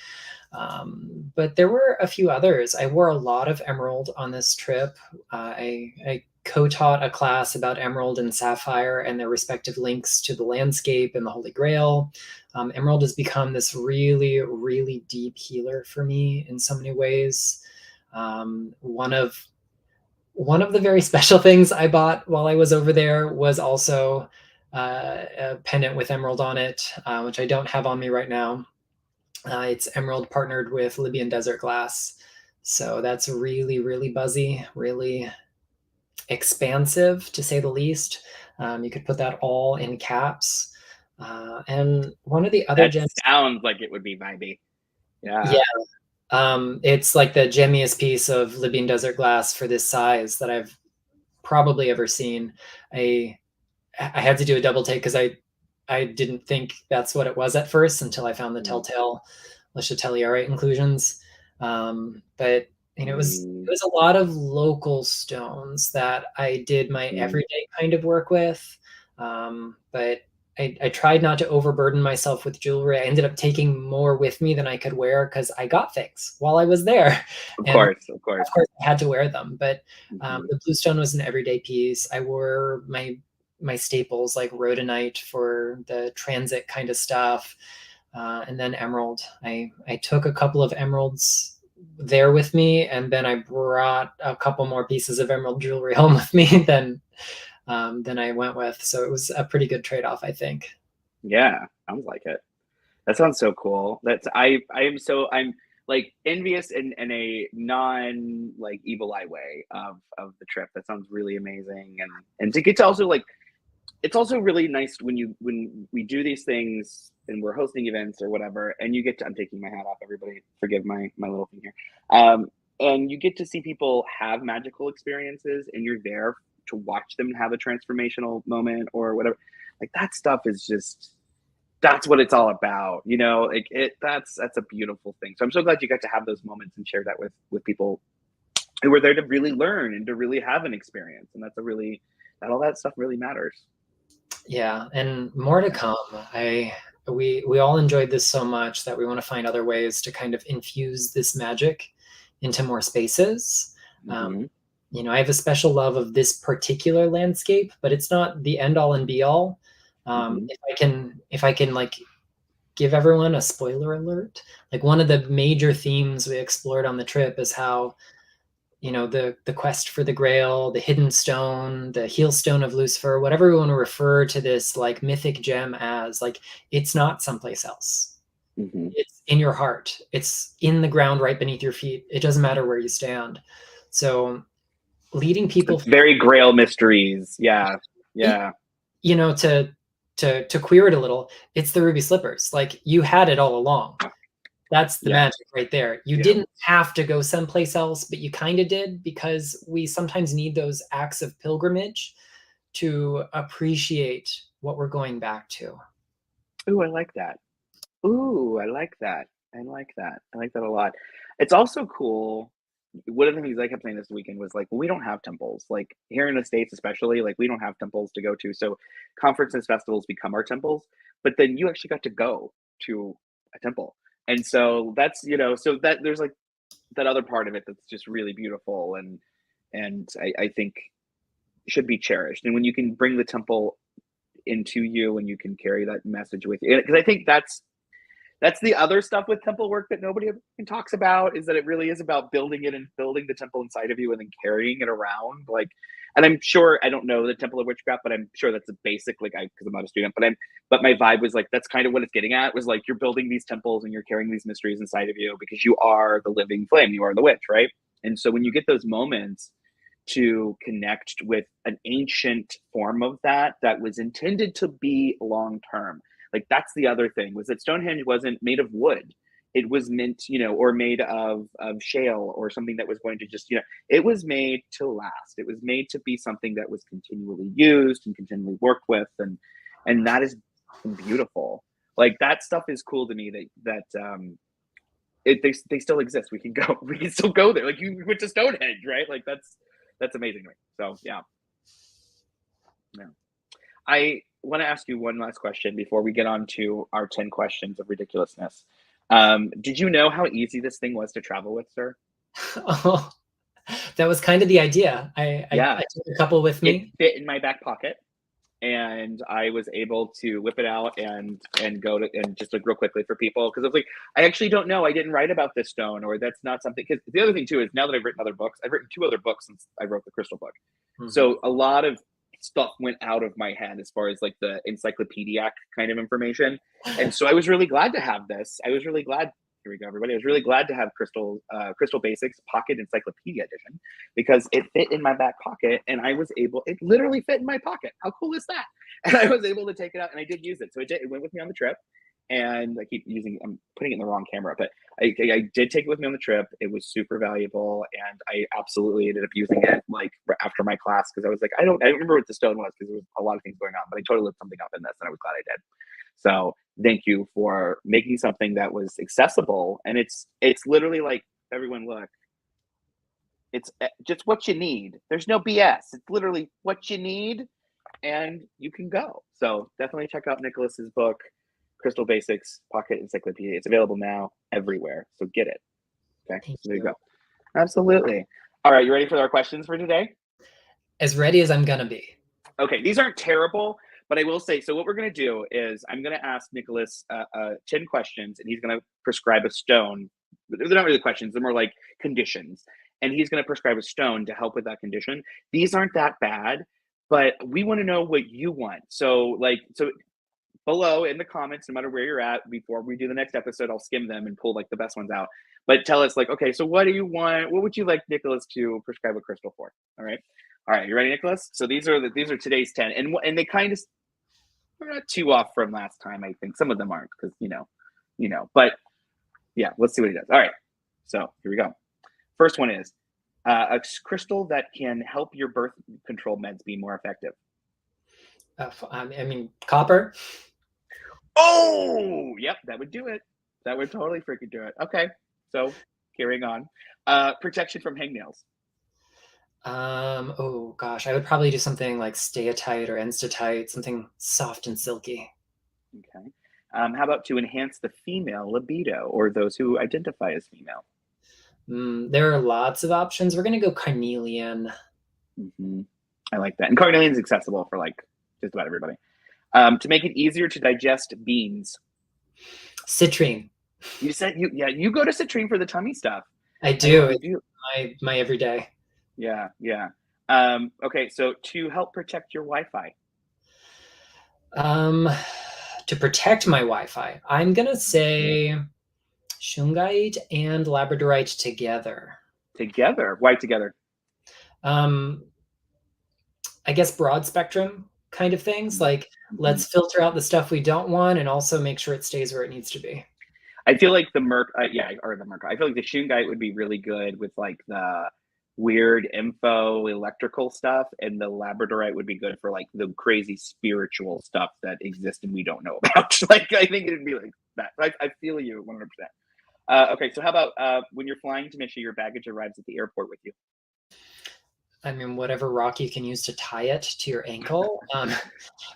But there were a few others. I wore a lot of emerald on this trip. I co-taught a class about emerald and sapphire and their respective links to the landscape and the Holy Grail. Emerald has become this really, really deep healer for me in so many ways. One of the very special things I bought while I was over there was also a pendant with emerald on it, which I don't have on me right now. It's emerald partnered with Libyan desert glass. So that's really, really buzzy, really expansive to say the least. You could put that all in caps. And one of the other That gems. sounds like it would be vibey. Yeah. Yeah. It's like the gemmiest piece of Libyan desert glass for this size that I've probably ever seen. I had to do a double take because I didn't think that's what it was at first until I found the telltale Le Chatelier inclusions. But you know, it was a lot of local stones that I did my everyday kind of work with. But I tried not to overburden myself with jewelry. I ended up taking more with me than I could wear because I got things while I was there. Of And course. of course I had to wear them. But the Bluestone was an everyday piece. I wore my staples like rhodonite for the transit kind of stuff. And then emerald. I took a couple of emeralds there with me, and then I brought a couple more pieces of emerald jewelry home with me than I went with. So it was a pretty good trade-off, I think. Yeah, sounds like it. That sounds so cool. I'm like envious in a non like evil eye way of the trip. That sounds really amazing, and to get to also like, it's also really nice when we do these things and we're hosting events or whatever, and you get to, I'm taking my hat off, everybody forgive my little thing here, and you get to see people have magical experiences, and you're there to watch them have a transformational moment or whatever. Like, that stuff is just, that's what it's all about, you know. Like, that's a beautiful thing. So I'm so glad you got to have those moments and share that with people who were there to really learn and to really have an experience. And that all that stuff really matters. Yeah, and more to come. We all enjoyed this so much that we want to find other ways to kind of infuse this magic into more spaces. You know, I have a special love of this particular landscape, but it's not the end all and be all. If I can like give everyone a spoiler alert. Like one of the major themes we explored on the trip is how, you know, the quest for the Grail, the hidden stone, the heel stone of Lucifer, whatever we want to refer to this like mythic gem as, like it's not someplace else. Mm-hmm. It's in your heart. It's in the ground right beneath your feet. It doesn't matter where you stand. So leading people very Grail mysteries. Yeah. Yeah. You know, to queer it a little, it's the ruby slippers. Like you had it all along. That's the magic right there. You didn't have to go someplace else, but you kind of did, because we sometimes need those acts of pilgrimage to appreciate what we're going back to. Ooh, I like that. Ooh, I like that. I like that. I like that a lot. It's also cool. One of the things I kept saying this weekend was like, well, we don't have temples. Like here in the States, especially, like we don't have temples to go to. So conferences, festivals become our temples. But then you actually got to go to a temple. And so that's, you know, so that there's like that other part of it that's just really beautiful and I think should be cherished. And when you can bring the temple into you and you can carry that message with you, because I think that's the other stuff with temple work that nobody talks about, is that it really is about building it and building the temple inside of you and then carrying it around. Like, and I'm sure, I don't know the Temple of Witchcraft, but I'm sure that's a basic, like, because I'm not a student, but my vibe was like, that's kind of what it's getting at, was like, you're building these temples and you're carrying these mysteries inside of you because you are the living flame, you are the witch, right? And so when you get those moments to connect with an ancient form of that was intended to be long term. Like that's the other thing, was that Stonehenge wasn't made of wood. It was meant, you know, or made of shale or something that was going to just, you know, it was made to last. It was made to be something that was continually used and continually worked with. And that is beautiful. Like that stuff is cool to me they still exist. We can still go there. Like you went to Stonehenge, right? Like that's amazing to me. So yeah. I want to ask you one last question before we get on to our 10 questions of ridiculousness. Did you know how easy this thing was to travel with, sir? Oh, that was kind of the idea. I took a couple with me. It fit in my back pocket, and I was able to whip it out and go to, and just like real quickly for people, because I was like, I actually don't know. I didn't write about this stone, or that's not something. Because the other thing too is, now that I've written other books, I've written 2 other books since I wrote the Crystal book. Mm-hmm. So a lot of stuff went out of my head as far as like the encyclopedic kind of information. And so I was really glad to have this. I was really glad. Here we go, everybody. I was really glad to have Crystal Basics Pocket Encyclopedia Edition, because it fit in my back pocket and it literally fit in my pocket. How cool is that? And I was able to take it out and I did use it. So it went with me on the trip. And I'm putting it in the wrong camera, but I did take it with me on the trip. It was super valuable, and I absolutely ended up using it like after my class, because I was like, I don't remember what the stone was, because there was a lot of things going on, but I totally looked something up in this, and I was glad I did. So thank you for making something that was accessible, and it's literally like, everyone look, it's just what you need. There's no BS. It's literally what you need, and you can go. So definitely check out Nicholas's book, Crystal Basics Pocket Encyclopedia. It's available now everywhere, so get it. Okay, so there you go. Absolutely. All right, you ready for our questions for today? As ready as I'm gonna be. Okay, these aren't terrible, but I will say, so what we're gonna do is I'm gonna ask Nicholas 10 questions, and he's gonna prescribe a stone. They're not really questions, they're more like conditions. And he's gonna prescribe a stone to help with that condition. These aren't that bad, but we wanna know what you want. So below in the comments, no matter where you're at, before we do the next episode, I'll skim them and pull like the best ones out. But tell us, like, okay, so what do you want? What would you like Nicholas to prescribe a crystal for? All right, you ready, Nicholas? So these are today's 10, and they kind of, we're not too off from last time. I think some of them aren't, because you know, but yeah, let's see what he does. All right, so here we go. First one is a crystal that can help your birth control meds be more effective. I mean, copper. Oh, yep, that would do it. That would totally freaking do it. Okay, so carrying on. Protection from hangnails. Oh gosh, I would probably do something like Stay-A-Tite or Insta-Tite, something soft and silky. Okay. How about to enhance the female libido, or those who identify as female? There are lots of options. We're gonna go carnelian. Mm-hmm. I like that, and carnelian is accessible for like just about everybody. To make it easier to digest beans. Citrine. You said you go to citrine for the tummy stuff. I do. You It's do. my everyday. Yeah, yeah. Okay, so to help protect your Wi-Fi. Um, to protect my Wi-Fi, I'm gonna say shungite and labradorite together. Together. Why together? Um, I guess broad spectrum kind of things. Like Mm-hmm. let's filter out the stuff we don't want and also make sure it stays where it needs to be. I feel like the Merc, yeah, or the Merc. I feel like the Shungite would be really good with like the weird info electrical stuff, and the Labradorite would be good for like the crazy spiritual stuff that exists and we don't know about. Like, I think it'd be like that. I feel you 100%. Okay, so how about when you're flying to Michigan, your baggage arrives at the airport with you? I mean, whatever rock you can use to tie it to your ankle.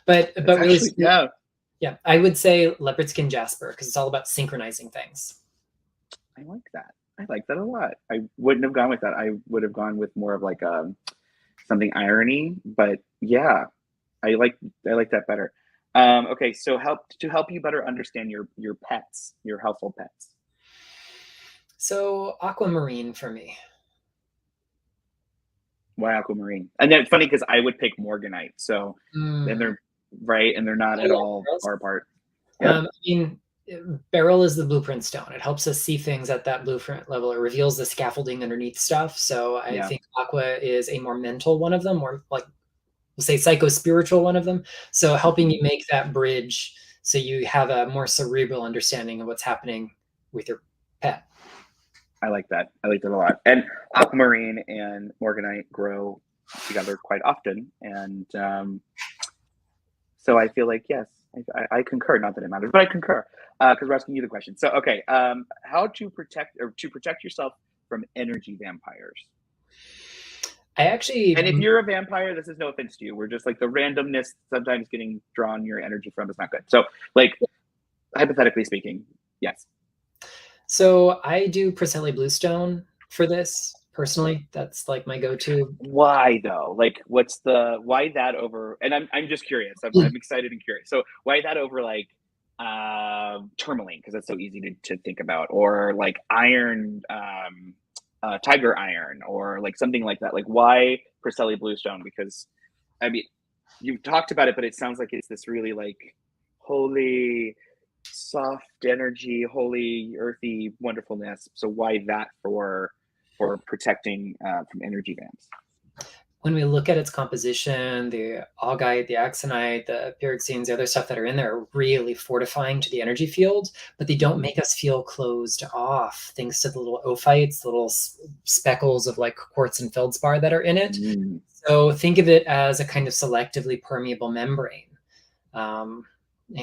But That's really, actually, yeah, yeah, I would say leopard skin jasper because it's all about synchronizing things. I like that. I like that a lot. I wouldn't have gone with that. I would have gone with more of like something irony, but yeah, I like I like that better. Okay, so help you better understand your pets, your household pets. So aquamarine for me. Why aquamarine? And then it's funny because I would pick morganite. So and Mm. they're right, and they're not Oh, at yeah, all girls. far apart. Yep. I mean, Beryl is the blueprint stone. It helps us see things at that blueprint level. It reveals the scaffolding underneath stuff. So I Yeah. think Aqua is a more mental one of them, more like we'll say psycho-spiritual one of them. So helping you Mhm. make that bridge so you have a more cerebral understanding of what's happening with your pet. I like that. I like that a lot. And aquamarine and morganite grow together quite often, and so I feel like yes, I concur. Not that it matters, but I concur because we're asking you the question. So okay, how to protect yourself from energy vampires? I actually, And if you're a vampire, this is no offense to you. We're just like the randomness sometimes getting drawn your energy from is not good. So like hypothetically speaking, yes. so I do Preseli Bluestone for this personally. That's like my go-to. Why though? Like, what's the why that over? And I'm just curious. I'm excited and curious. So why that over like tourmaline because that's so easy to think about, or like iron, tiger iron, or like something like that. Like why Preseli Bluestone? Because I mean, you've talked about it, but it sounds like it's this really like holy, soft energy, holy, earthy wonderfulness. So why that for protecting from energy vamps? When we look at its composition, the augite, the axonite, the pyroxenes, the other stuff that are in there are really fortifying to the energy field, but they don't make us feel closed off thanks to the little ophites, the little speckles of like quartz and feldspar that are in it. Mm, So think of it as a kind of selectively permeable membrane. Um,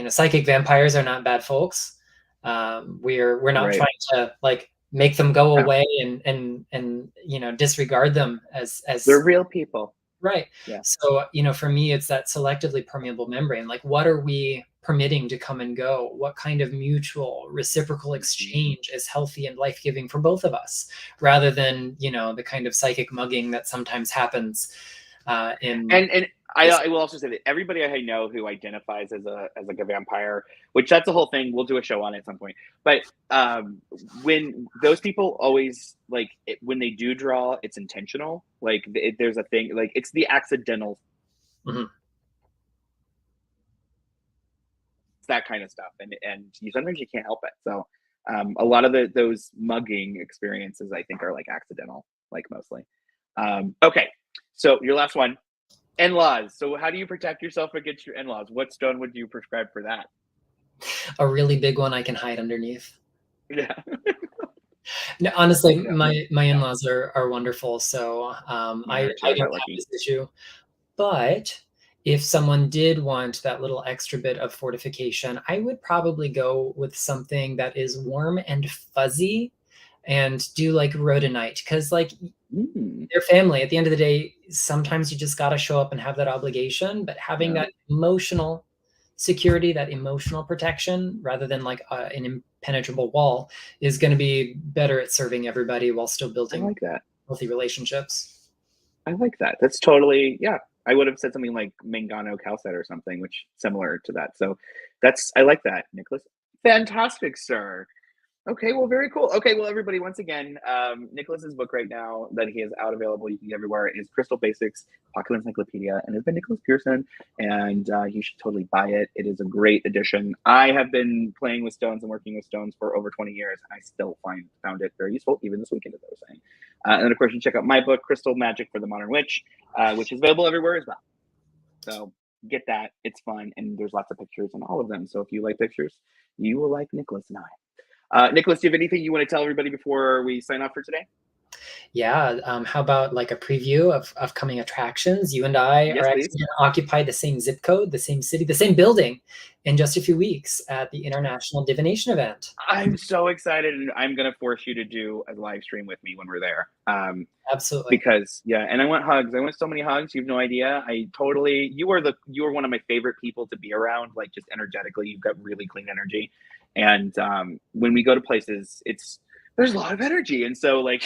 psychic vampires are not bad folks. We're not right. trying to like make them go No, away and disregard them they're as real people. right. Yeah. So, for me, it's that selectively permeable membrane. Like, what are we permitting to come and go? What kind of mutual reciprocal Mhm. exchange is healthy and life giving for both of us, rather than, the kind of psychic mugging that sometimes happens in And this. I will also say that everybody I know who identifies as like a vampire, which that's a whole thing. We'll do a show on it at some point. But when those people always like when they do draw, it's intentional. Like there's a thing like it's the accidental. Mhm. It's that kind of stuff, and you sometimes you can't help it. So a lot of those mugging experiences I think are like accidental, like mostly. Okay, so your last one. In-laws. So how do you protect yourself against your in-laws? What stone would you prescribe for that? A really big one I can hide underneath. Yeah. No, honestly, Yeah. my Yeah. in-laws are wonderful, so Mine I are too. I I don't got have lucky. this issue. But if someone did want that little extra bit of fortification, I would probably go with something that is warm and fuzzy and do like rhodonite because like Mm. their family at the end of the day, sometimes you just got to show up and have that obligation, but having Yeah. that emotional security, that emotional protection rather than like an impenetrable wall is going to be better at serving everybody while still I building like that. healthy relationships. I like that. That's totally yeah. I would have said something like Mangano Calcite or something, which similar to that. So that's I like that, Nicholas. Fantastic, sir. Okay, well, very cool. Okay, well, everybody, once again, Nicholas's book right now that he has out available, you can get everywhere, is Crystal Basics, Popular Encyclopedia, and it's by Nicholas Pearson, and you should totally buy it. It is a great addition. I have been playing with stones and working with stones for over 20 years, and I still found it very useful, even this weekend, as I was saying. And then, of course, you can check out my book, Crystal Magic for the Modern Witch, which is available everywhere as well. So get that. It's fun, and there's lots of pictures in all of them. So if you like pictures, you will like Nicholas and I. Nicholas, do you have anything you want to tell everybody before we sign off for today? Yeah. How about like a preview of upcoming attractions? You and I Yes, are please. actually going to occupy the same zip code, the same city, the same building in just a few weeks at the International Divination event. I'm so excited, and I'm going to force you to do a live stream with me when we're there. Absolutely. Because yeah, and I want hugs. I want so many hugs. You have no idea. You are one of my favorite people to be around. Like just energetically, you've got really clean energy, and when we go to places, there's a lot of energy, and so like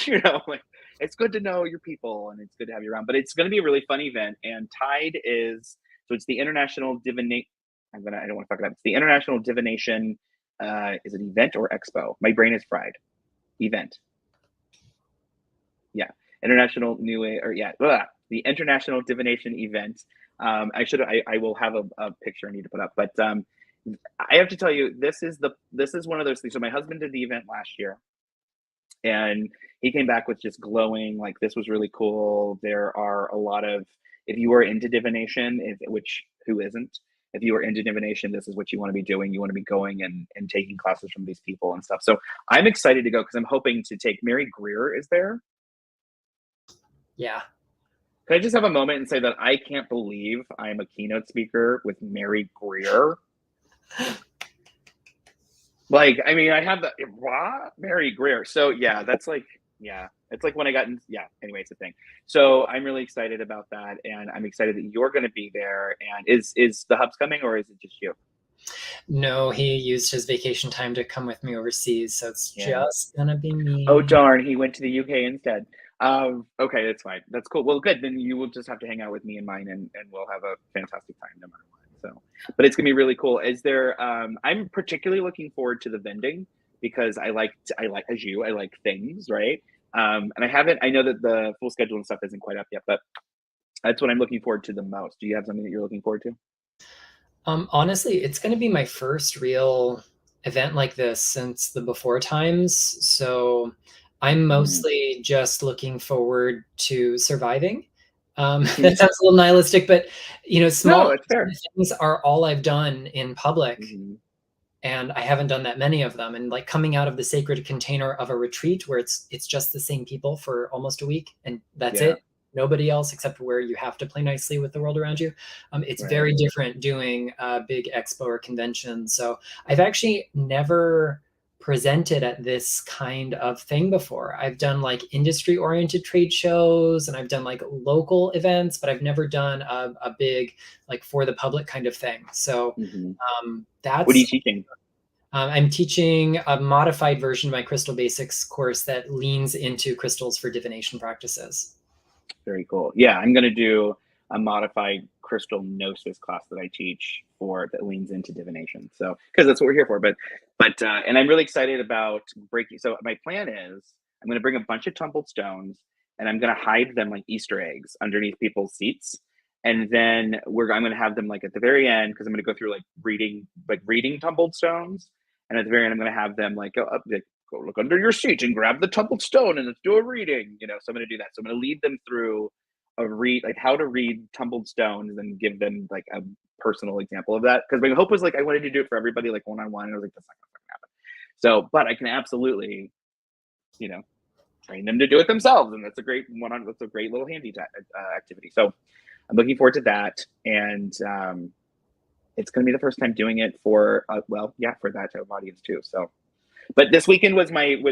like it's good to know your people, and it's good to have you around. But it's going to be a really fun event, and Tide is it's the International Divination. I don't want to fuck it up. It's the International Divination. Is it event or expo? My brain is fried. Event. Yeah. International New or yeah, the International Divination event. I will have a picture I need to put up, but I have to tell you, this is one of those things. So my husband did the event last year, and he came back with just glowing, like this was really cool. There are a lot of, if you are into divination, which who isn't, if you are into divination, this is what you want to be doing. You want to be going and taking classes from these people and stuff. So I'm excited to go because I'm hoping to take Mary Greer is there. Yeah. Can I just have a moment and say that I can't believe I'm a keynote speaker with Mary Greer? Like, I mean, I have the Mary Greer. So yeah, that's like, yeah, it's like when I got in. Yeah, anyway, it's a thing. So I'm really excited about that, and I'm excited that you're going to be there. And is the Hubs coming, or is it just you? No, he used his vacation time to come with me overseas, so it's just gonna be me. Oh darn, he went to the UK instead. Okay, that's fine. That's cool. Well, good. Then you will just have to hang out with me and mine, and we'll have a fantastic time no matter what. So, but it's gonna be really cool. Is there? I'm particularly looking forward to the vending because I like things, right? And I haven't. I know that the full schedule and stuff isn't quite up yet, but that's what I'm looking forward to the most. Do you have something that you're looking forward to? Honestly, it's going to be my first real event like this since the before times. So I'm mostly just looking forward to surviving. That sounds a little nihilistic, but small things are all I've done in public. And I haven't done that many of them. And like coming out of the sacred container of a retreat where it's just the same people for almost a week and that's it. Nobody else except where you have to play nicely with the world around you. It's very different doing a big expo or convention. So I've actually never presented at this kind of thing before. I've done like industry oriented trade shows and I've done like local events, but I've never done a big like for the public kind of thing. So that's what are you teaching? I'm teaching a modified version of my Crystal Basics course that leans into crystals for divination practices. Very cool. Yeah, I'm going to do a modified crystal gnosis class that I teach that leans into divination. So, because that's what we're here for. But and I'm really excited about breaking. So my plan is I'm going to bring a bunch of tumbled stones and I'm going to hide them like Easter eggs underneath people's seats. And then I'm going to have them like at the very end, because I'm going to go through like reading tumbled stones. And at the very end, I'm going to have them like go up, go look under your seat and grab the tumbled stone and let's do a reading, So I'm going to do that. So I'm going to lead them through like how to read tumbled stones and give them like a personal example of that. Because my hope was like, I wanted to do it for everybody, like one-on-one. And I was like, that's not going to happen. So, but I can absolutely, train them to do it themselves. And that's a great little handy activity. So I'm looking forward to that. And it's going to be the first time doing it for that type of audience too. So, but this weekend was me.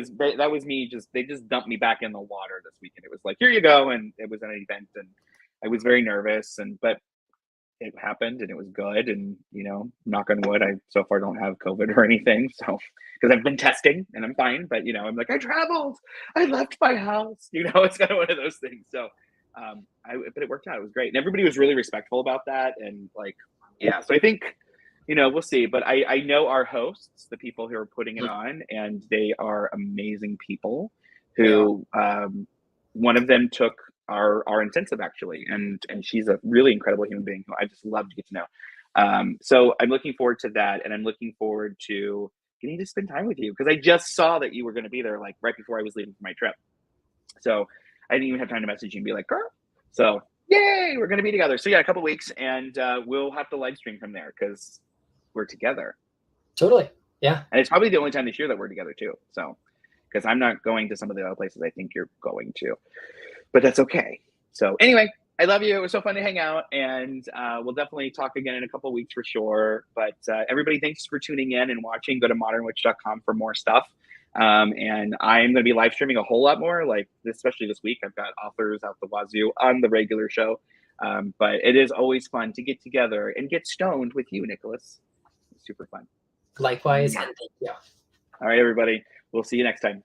They just dumped me back in the water this weekend. It was like, here you go. And it was an event and I was very nervous but it happened and it was good. And, knock on wood, I so far don't have COVID or anything. So, because I've been testing and I'm fine, but I'm like, I traveled, I left my house, it's kind of one of those things. So, but it worked out. It was great. And everybody was really respectful about that. And like, yeah, so I think we'll see. But I know our hosts, the people who are putting it on, and they are amazing people. Who one of them took our intensive actually, and she's a really incredible human being who I just love to get to know. So I'm looking forward to that, and I'm looking forward to getting to spend time with you because I just saw that you were going to be there like right before I was leaving for my trip. So I didn't even have time to message you and be like, girl. So yay, we're going to be together. So yeah, a couple weeks, and we'll have to live stream from there because we're together. Totally. Yeah. And it's probably the only time this year that we're together too. So, because I'm not going to some of the other places I think you're going to, but that's okay. So anyway, I love you. It was so fun to hang out, and we'll definitely talk again in a couple of weeks for sure. But everybody, thanks for tuning in and watching. Go to modernwitch.com for more stuff. And I'm going to be live streaming a whole lot more, like especially this week. I've got authors out the wazoo on the regular show. But it is always fun to get together and get stoned with you, Nicholas. It's super fun. Likewise, and thank you. All right, everybody. We'll see you next time.